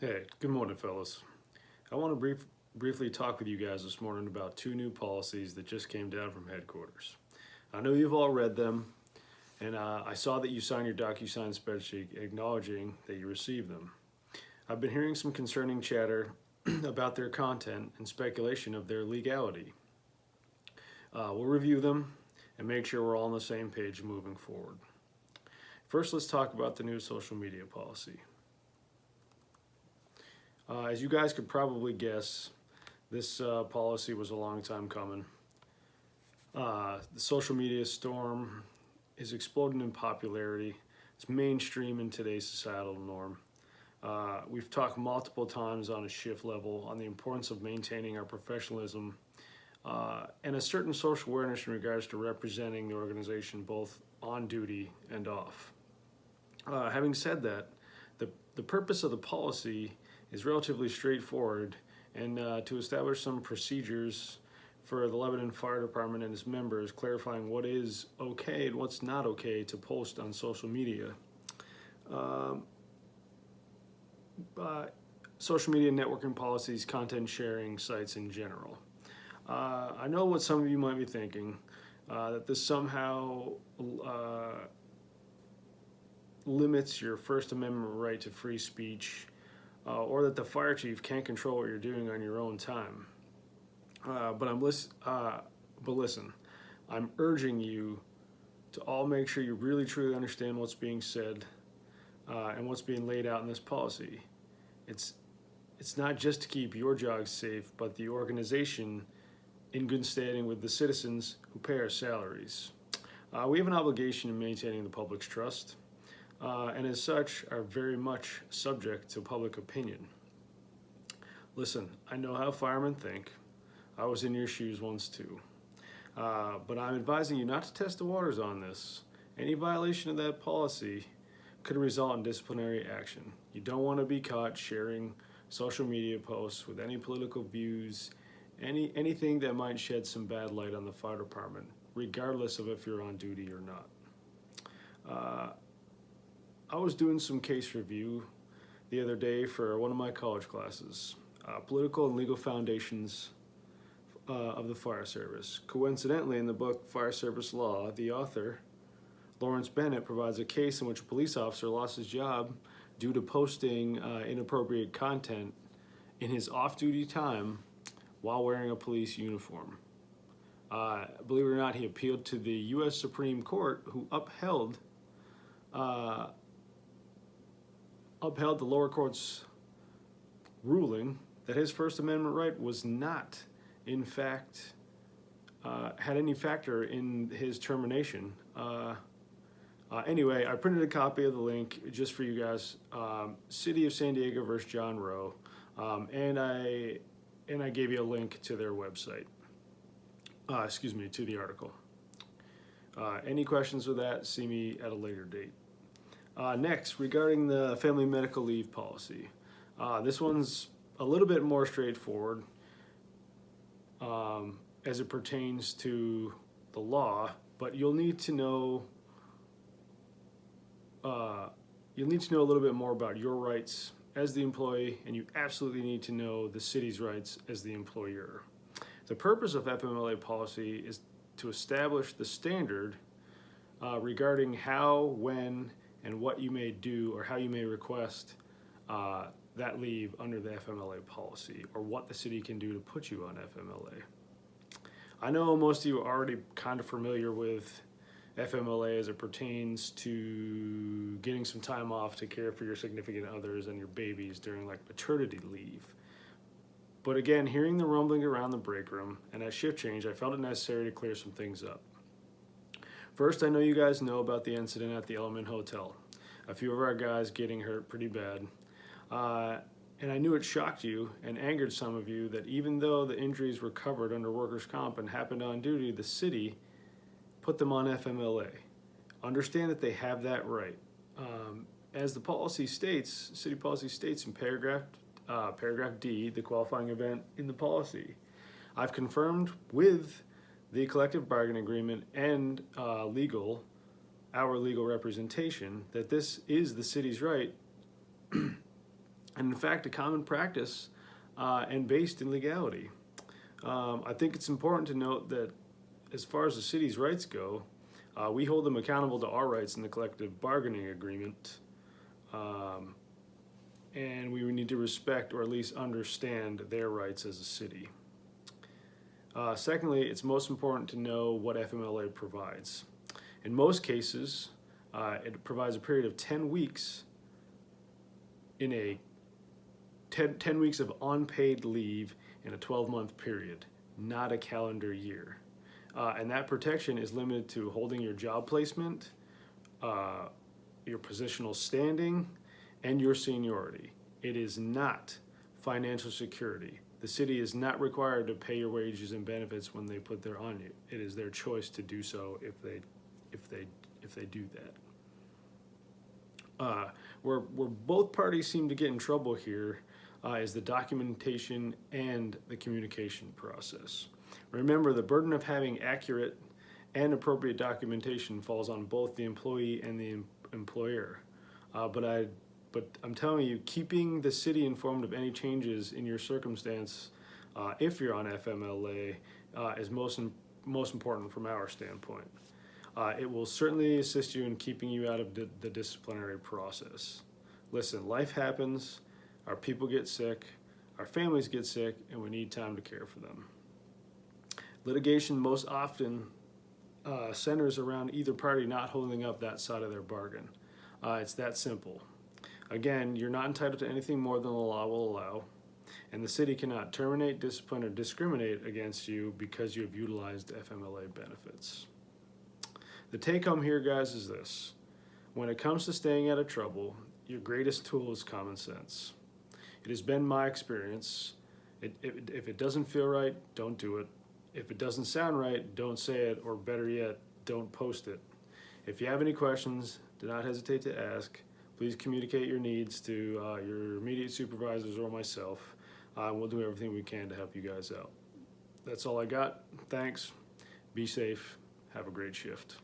Hey, good morning, fellas. I want to briefly talk with you guys this morning about two new policies that just came down from headquarters. I know you've all read them, and I saw that you signed your DocuSign spreadsheet acknowledging that you received them. I've been hearing some concerning chatter about their content and speculation of their legality. We'll review them and make sure we're all on the same page moving forward. First, let's talk about the new social media policy. As you guys could probably guess, this policy was a long time coming. The social media storm is exploding in popularity. It's mainstream in today's societal norm. We've talked multiple times on a shift level on the importance of maintaining our professionalism and a certain social awareness in regards to representing the organization both on duty and off. Having said that, the purpose of the policy is relatively straightforward, and to establish some procedures for the Lebanon Fire Department and its members, clarifying what is okay and what's not okay to post on social media. Social media networking policies, content sharing sites in general. I know what some of you might be thinking, that this somehow limits your First Amendment right to free speech, or that the fire chief can't control what you're doing on your own time. But listen, I'm urging you to all make sure you really truly understand what's being said and what's being laid out in this policy. It's not just to keep your jobs safe, but the organization in good standing with the citizens who pay our salaries. We have an obligation in maintaining the public's trust, and as such are very much subject to public opinion. Listen, I know how firemen think. I was in your shoes once too. But I'm advising you not to test the waters on this. Any violation of that policy could result in disciplinary action. You don't want to be caught sharing social media posts with any political views, anything that might shed some bad light on the fire department, regardless of if you're on duty or not. I was doing some case review the other day for one of my college classes, Political and Legal Foundations of the Fire Service. Coincidentally, in the book Fire Service Law, the author, Lawrence Bennett, provides a case in which a police officer lost his job due to posting inappropriate content in his off-duty time while wearing a police uniform. Believe it or not, he appealed to the U.S. Supreme Court, who upheld the lower court's ruling that his First Amendment right was not, in fact, had any factor in his termination. Anyway, I printed a copy of the link just for you guys. City of San Diego versus John Roe, and I gave you a link to their website. To the article. Any questions with that? See me at a later date. Next, regarding the family medical leave policy. This one's a little bit more straightforward as it pertains to the law, but you'll need to know a little bit more about your rights as the employee, and you absolutely need to know the city's rights as the employer. The purpose of FMLA policy is to establish the standard regarding how, when, and what you may do or how you may request that leave under the FMLA policy, or what the city can do to put you on FMLA. I know most of you are already kind of familiar with FMLA as it pertains to getting some time off to care for your significant others and your babies during like maternity leave. But again, hearing the rumbling around the break room and at shift change, I felt it necessary to clear some things up. First, I know you guys know about the incident at the Element Hotel. A few of our guys getting hurt pretty bad. And I knew it shocked you and angered some of you that even though the injuries were covered under workers' comp and happened on duty, the city put them on FMLA. Understand that they have that right. As the policy states, city policy states in paragraph D, the qualifying event in the policy, I've confirmed with the collective bargaining agreement and our legal representation that this is the city's right and in fact a common practice and based in legality. I think it's important to note that as far as the city's rights go, we hold them accountable to our rights in the collective bargaining agreement, and we need to respect or at least understand their rights as a city. Secondly, it's most important to know what FMLA provides. In most cases, it provides a period of 10 weeks in a 10 weeks of unpaid leave in a 12-month period, not a calendar year. And that protection is limited to holding your job placement, your positional standing, and your seniority. It is not financial security. The city is not required to pay your wages and benefits when they put their on you. It is their choice to do so if they do that. Where both parties seem to get in trouble here is the documentation and the communication process. Remember, the burden of having accurate and appropriate documentation falls on both the employee and the employer. But I'm telling you, keeping the city informed of any changes in your circumstance, if you're on FMLA, is most important from our standpoint. It will certainly assist you in keeping you out of the disciplinary process. Listen, life happens, our people get sick, our families get sick, and we need time to care for them. Litigation most often centers around either party not holding up that side of their bargain. It's that simple. Again, you're not entitled to anything more than the law will allow, and the city cannot terminate, discipline, or discriminate against you because you have utilized FMLA benefits. The take home here, guys, is this. When it comes to staying out of trouble, your greatest tool is common sense. It has been my experience. If it doesn't feel right, don't do it. If it doesn't sound right, don't say it, or better yet, don't post it. If you have any questions, do not hesitate to ask. Please communicate your needs to your immediate supervisors or myself. We'll do everything we can to help you guys out. That's all I got. Thanks. Be safe. Have a great shift.